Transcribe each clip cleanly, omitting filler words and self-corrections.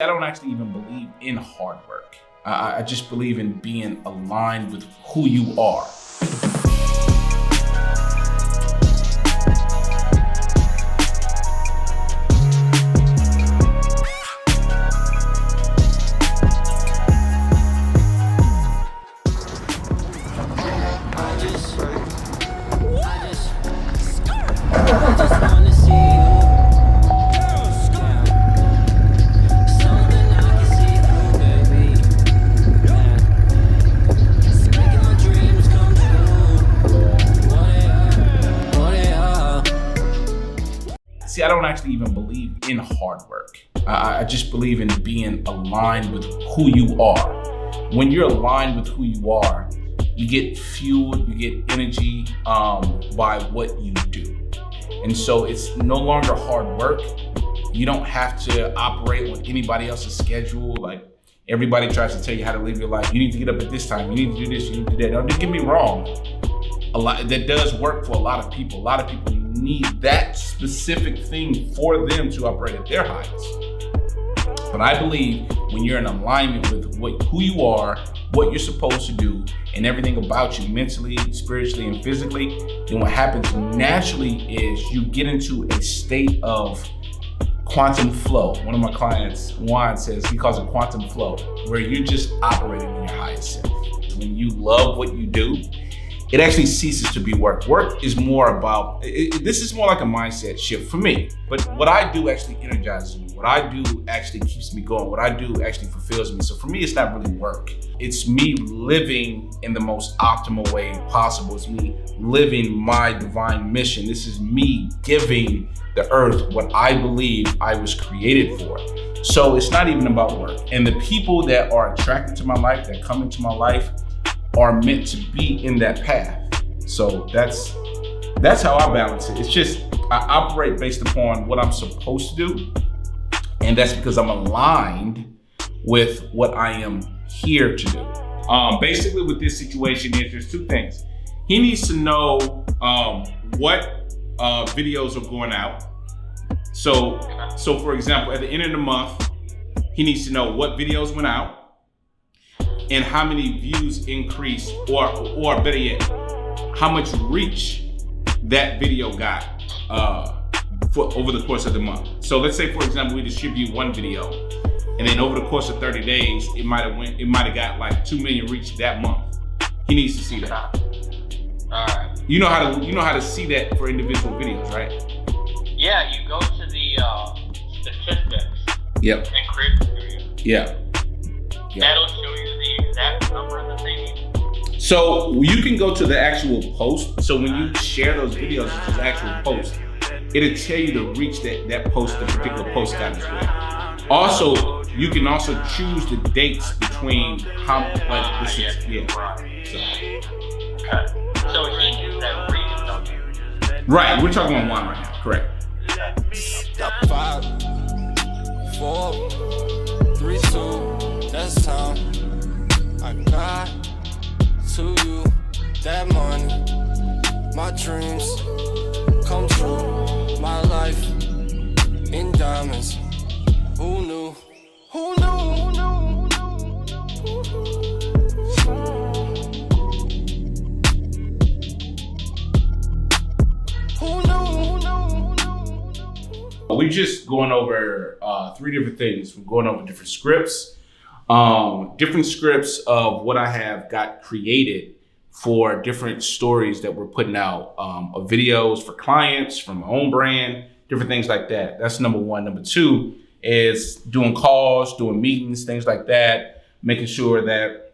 I don't actually even believe in hard work. I just believe in being aligned with who you are. See, I don't actually even believe in hard work. I just believe in being aligned with who you are. When you're aligned with who you are, you get fueled, you get energy by what you do. And so it's no longer hard work. You don't have to operate on anybody else's schedule. Like everybody tries to tell you how to live your life. You need to get up at this time. You need to do this, you need to do that. Now, don't get me wrong. That does work for a lot of people. A lot of people need that specific thing for them to operate at their highest. But I believe when you're in alignment with who you are, what you're supposed to do, and everything about you mentally, spiritually, and physically, then what happens naturally is you get into a state of quantum flow. One of my clients, Juan, says he calls it quantum flow, where you're just operating in your highest self. When you love what you do, it actually ceases to be work. Work is more about, this is more like a mindset shift for me. But what I do actually energizes me. What I do actually keeps me going. What I do actually fulfills me. So for me, it's not really work. It's me living in the most optimal way possible. It's me living my divine mission. This is me giving the earth what I believe I was created for. So it's not even about work. And the people that are attracted to my life, that come into my life, are meant to be in that path. So that's how I balance it. It's just, I operate based upon what I'm supposed to do. And that's because I'm aligned with what I am here to do. Basically with this situation is there's two things. He needs to know what videos are going out. So for example, at the end of the month, he needs to know what videos went out and how many views increased, or better yet, how much reach that video got for over the course of the month. So let's say, for example, we distribute one video, and then over the course of 30 days, it might have got like 2 million reach that month. He needs to see that. All right. You know how to see that for individual videos, right? Yeah, you go to the statistics. Yep. And create the video. Yeah. That'll show you the exact number that they need. So you can go to the actual post. So when you share those videos to the actual post, it'll tell you to reach that post, the particular post got as well. Also, you can also choose the dates between how, like this is, yeah. So. Okay. So he knew that reach on you. Right, we're talking about one right now, correct. 5, 4, 3, 2, that's time. I got to you that money, my dreams come true, my life in diamonds. Who knew? Who knew? Who knew? Who knew? We're just going over 3 different things. We're going over different scripts. Different scripts of what I have got created for different stories that we're putting out, of videos for clients, from my own brand, different things like that. That's number 1. Number 2 is doing calls, doing meetings, things like that, making sure that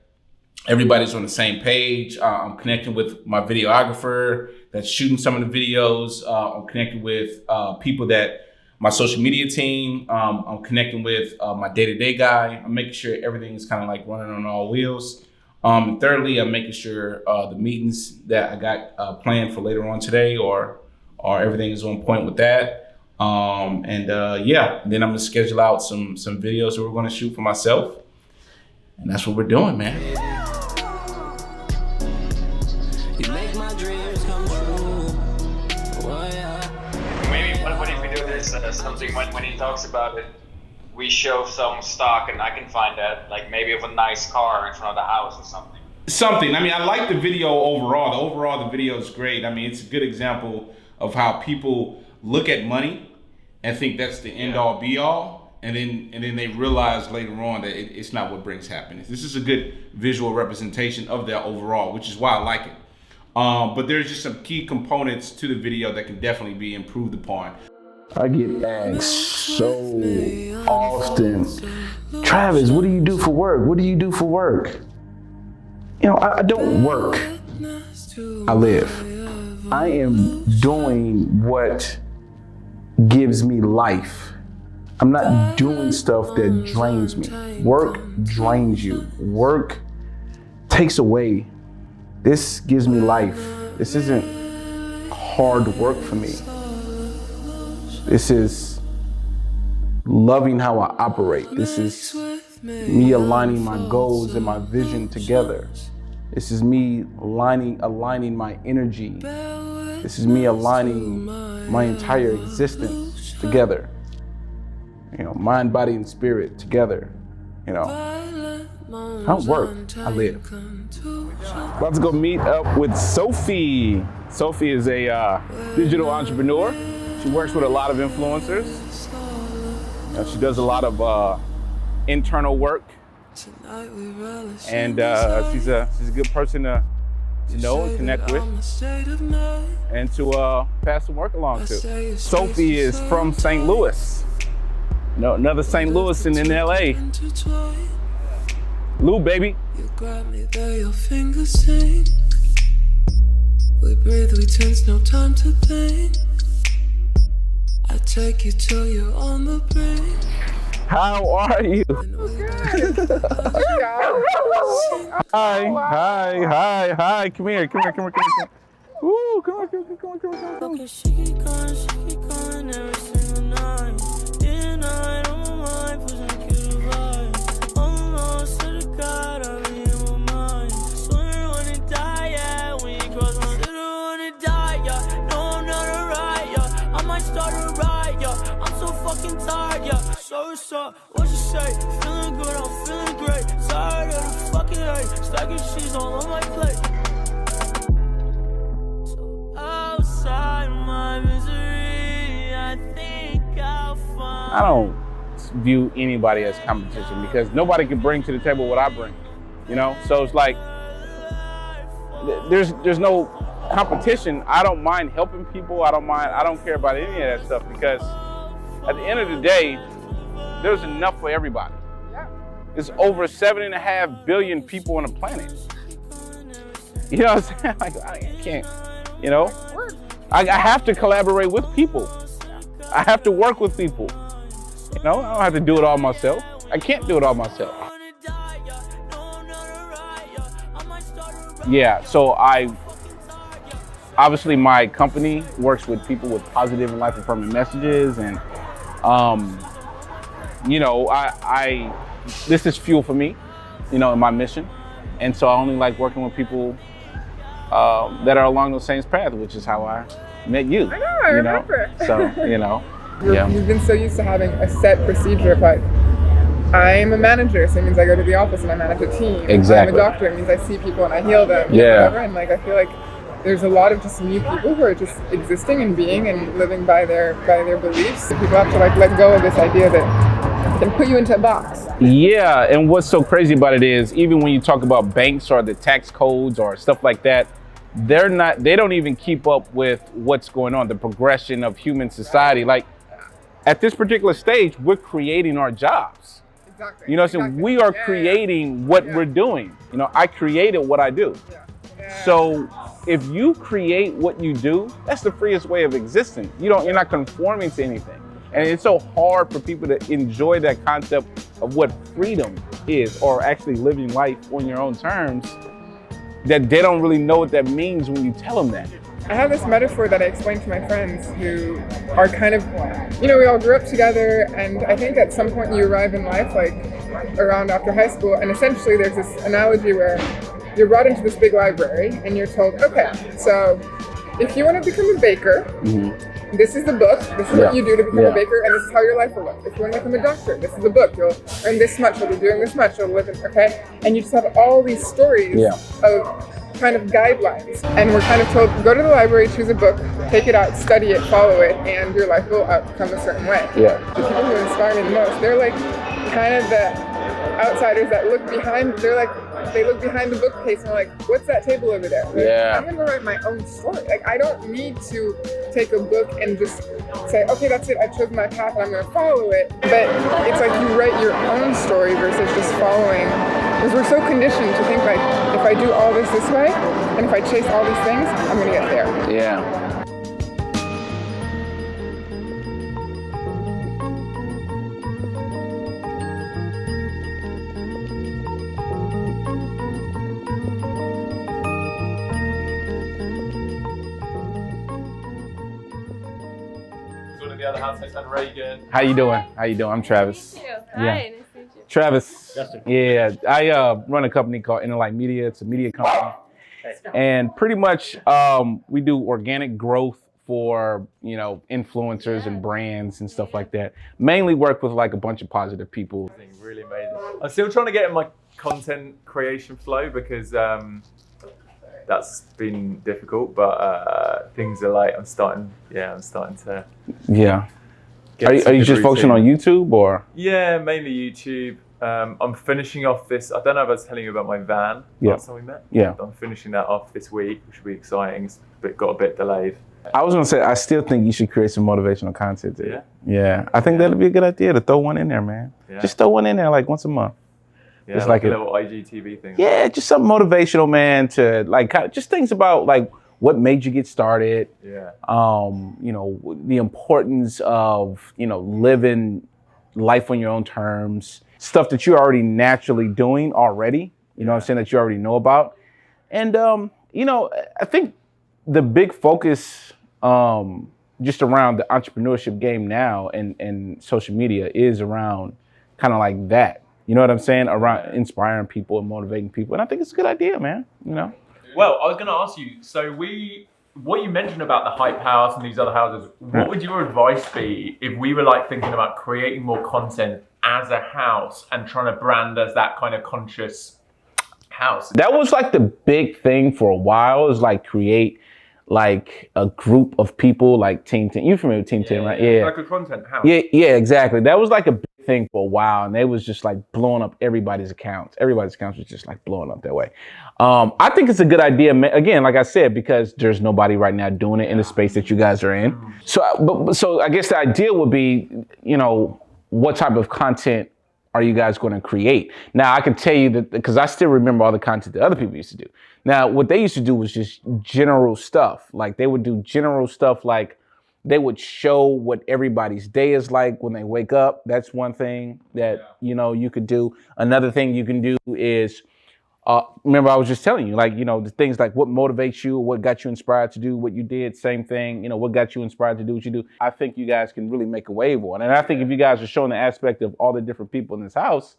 everybody's on the same page. I'm connecting with my videographer that's shooting some of the videos. I'm connecting with people that my social media team. I'm connecting with my day-to-day guy. I'm making sure everything is kind of like running on all wheels. And thirdly, I'm making sure the meetings that I got planned for later on today or everything is on point with that. Yeah, then I'm gonna schedule out some videos that we're gonna shoot for myself. And that's what we're doing, man. You make my dreams come true. Oh, yeah. Maybe what if we do this something when he talks about it, we show some stock, and I can find that, like maybe of a nice car in front of the house or something. Something. I mean, I like the video overall. The video is great. I mean, it's a good example of how people look at money and think that's the end all be all, and then they realize later on that it's not what brings happiness. This is a good visual representation of that overall, which is why I like it. But there's just some key components to the video that can definitely be improved upon. I get asked so often, Travis, what do you do for work? What do you do for work? You know, I don't work. I live. I am doing what gives me life. I'm not doing stuff that drains me. Work drains you. Work takes away. This gives me life. This isn't hard work for me. This is loving how I operate. This is me aligning my goals and my vision together. This is me aligning my energy. This is me aligning my entire existence together. You know, mind, body, and spirit together. You know, I don't work, I live. About to go meet up with Sophie. Sophie is a digital entrepreneur. She works with a lot of influencers. You know, she does a lot of internal work, and she's a good person to know and connect with, and to pass some work along to. Sophie is from St. Louis. No, another St. Louis in LA. Lou, baby. You grab me there, your fingers sing. We breathe, we tense, no time to think. I take you till you're on the brink. How are you? Hi. Come here. Ooh, come on. Okay, she keep going every single night. Day and night on my mind, pushing a cute vibe. Almost to the God, I'm in my mind. Swear wanna die, yeah. When you cross my city, wanna die, yeah. No, I'm not alright, yeah. I might start a riot, yeah. I'm so fucking tired, yeah. So, what you say? Feeling good, I'm feeling great. Tired of the fucking hate. Stacking cheese all on my plate. So outside my misery, I think I'll find. I don't view anybody as competition because nobody can bring to the table what I bring, you know? So it's like, there's no competition. I don't mind helping people. I don't care about any of that stuff because at the end of the day, there's enough for everybody. There's over 7.5 billion people on the planet. You know what I'm saying? Like, I can't, you know? I have to collaborate with people. I have to work with people. You know, I don't have to do it all myself. I can't do it all myself. Yeah, so obviously my company works with people with positive and life-affirming messages, and you know, this is fuel for me, you know, in my mission. And so I only like working with people that are along the same path, which is how I met you. I know, I remember. So, you know, yeah. You've been so used to having a set procedure of like, I'm a manager, so it means I go to the office and I manage a team. Exactly. I'm a doctor, it means I see people and I heal them. Yeah. Whatever. And like, I feel like there's a lot of just new people who are just existing and being and living by their beliefs. People have to like let go of this idea that can put you into a box. Yeah, and what's so crazy about it is even when you talk about banks or the tax codes or stuff like that, they don't even keep up with what's going on, the progression of human society. Like at this particular stage, we're creating our jobs. Exactly. You know what I'm saying? We are creating what we're doing. You know, I created what I do. So if you create what you do, that's the freest way of existing. You're not conforming to anything. And it's so hard for people to enjoy that concept of what freedom is, or actually living life on your own terms, that they don't really know what that means when you tell them that. I have this metaphor that I explain to my friends who are kind of, you know, we all grew up together, and I think at some point you arrive in life, like around after high school, and essentially there's this analogy where you're brought into this big library and you're told, okay, so if you want to become a baker, this is the book, this is what you do to become a baker, and this is how your life will look. If you want to become a doctor, this is the book. You'll earn this much, you'll be doing this much, you'll live in, okay? And you just have all these stories of kind of guidelines. And we're kind of told, go to the library, choose a book, take it out, study it, follow it, and your life will outcome a certain way. Yeah. The people who inspire me the most, they're like kind of the outsiders that look behind, they look behind the bookcase and they're like, what's that table over there? Like, I'm gonna write my own story. Like, I don't need to take a book and just say, okay, that's it, I've chosen my path and I'm gonna follow it. But it's like you write your own story versus just following, because we're so conditioned to think like, if I do all this way, and if I chase all these things, I'm gonna get there. Yeah. The other housemates and Reagan. How you doing? I'm Travis. Thank you. Yeah. Hi, nice to meet you. Travis. Justin. Yeah, I run a company called Interlight Media. It's a media company, and pretty much we do organic growth for influencers and brands and stuff like that. Mainly work with like a bunch of positive people. Really amazing. I'm still trying to get in my content creation flow because that's been difficult, but things are like I'm starting to. Yeah. Are you just focusing on YouTube or? Yeah, mainly YouTube. I'm finishing off this. I don't know if I was telling you about my van last time we met. Yeah. I'm finishing that off this week, which will be exciting. Got a bit delayed. I was gonna say I still think you should create some motivational content there. Yeah. Yeah. I think that'd be a good idea to throw one in there, man. Yeah. Just throw one in there like once a month. Yeah, it's like a little IGTV thing. Yeah, just something motivational, man, to like kind of just things about like what made you get started. Yeah. The importance of, living life on your own terms, stuff that you're already naturally doing already, you know what I'm saying, that you already know about. And, I think the big focus just around the entrepreneurship game now and social media is around kind of like that. You know what I'm saying? Around inspiring people and motivating people. And I think it's a good idea, man. Well, I was going to ask you, so what you mentioned about the hype house and these other houses, what would your advice be if we were like thinking about creating more content as a house and trying to brand as that kind of conscious house? That was like the big thing for a while, is like create like a group of people like Team 10. You're familiar with Team 10, right? Yeah. Like a content house. Yeah, exactly. That was like a big thing for a while, and they was just like blowing up everybody's accounts. Everybody's accounts was just like blowing up that way. I think it's a good idea, again, like I said, because there's nobody right now doing it in the space that you guys are in. So I guess the idea would be, what type of content are you guys going to create? Now, I can tell you that because I still remember all the content that other people used to do. Now, what they used to do was just general stuff. Like they would do general stuff, like they would show what everybody's day is like when they wake up. That's one thing that, you could do. Another thing you can do is, remember I was just telling you, like, the things like what motivates you, what got you inspired to do what you did, same thing, what got you inspired to do what you do. I think you guys can really make a wave on. And I think if you guys are showing the aspect of all the different people in this house,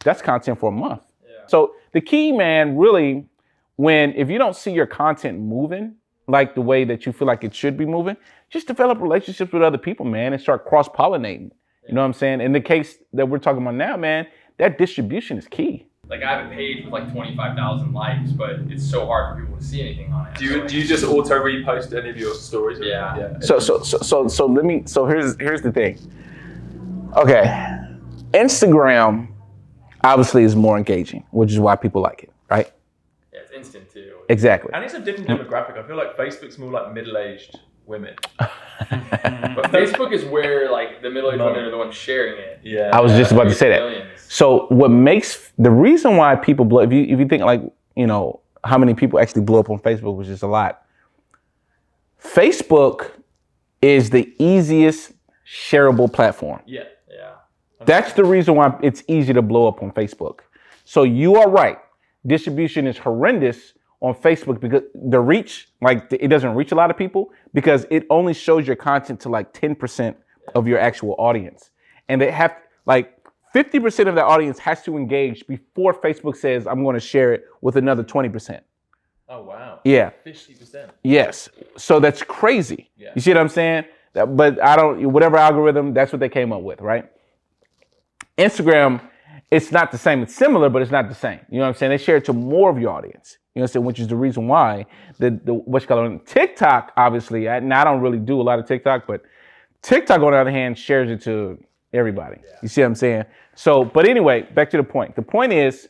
that's content for a month. Yeah. So the key, man, really, if you don't see your content moving like the way that you feel like it should be moving, just develop relationships with other people, man, and start cross-pollinating. You know what I'm saying? In the case that we're talking about now, man, that distribution is key. Like I have a page with like 25,000 likes, but it's so hard for people to see anything on it. Do you just auto repost any of your stories? Yeah. So here's the thing. Okay, Instagram obviously is more engaging, which is why people like it, right? Yeah, it's instant too. Exactly. And it's a different demographic. I feel like Facebook's more like middle-aged women. But Facebook is where like the middle-aged women are the ones sharing it. Yeah. I was just about to say that. Millions. So what makes the reason why people blow, if you think like, how many people actually blow up on Facebook, which is a lot. Facebook is the easiest shareable platform. Yeah. That's the reason why it's easy to blow up on Facebook. So you are right. Distribution is horrendous on Facebook because the reach, it doesn't reach a lot of people because it only shows your content to like 10% of your actual audience. And they have 50% of that audience has to engage before Facebook says, I'm going to share it with another 20%. Oh, wow. Yeah. 50%. Yes. So that's crazy. Yeah. You see what I'm saying? But I don't, whatever algorithm, that's what they came up with, right? Instagram, it's not the same. It's similar, but it's not the same. You know what I'm saying? They share it to more of your audience. You know what I'm saying? Which is the reason why TikTok, obviously, and I don't really do a lot of TikTok, but TikTok, on the other hand, shares it to everybody. Yeah. You see what I'm saying? So, but anyway, back to the point. The point is,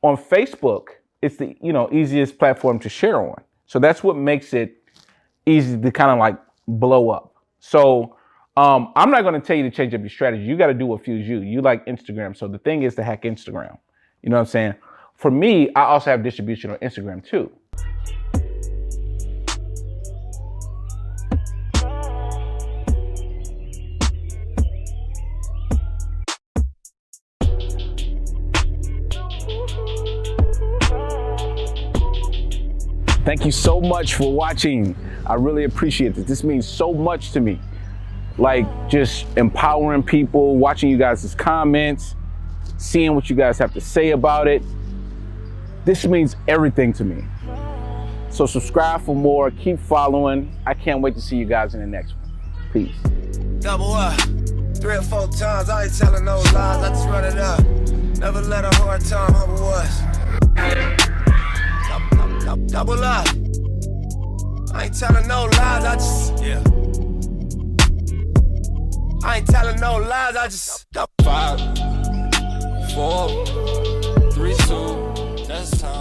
on Facebook, it's the easiest platform to share on. So that's what makes it easy to kind of like blow up. So I'm not going to tell you to change up your strategy. You got to do what fuels you. You like Instagram. So the thing is to hack Instagram. You know what I'm saying? For me, I also have distribution on Instagram too. Thank you so much for watching. I really appreciate it. This means so much to me. Like just empowering people, watching you guys' comments, seeing what you guys have to say about it. This means everything to me. So subscribe for more, keep following. I can't wait to see you guys in the next one. Peace. Double up, 3 or 4 times, I ain't telling no lies, I just run it up. Never let a hard time humble us. Double up. I ain't telling no lies, I just, yeah. I ain't telling no lies, I just 5, 4, 3, 2, that's time.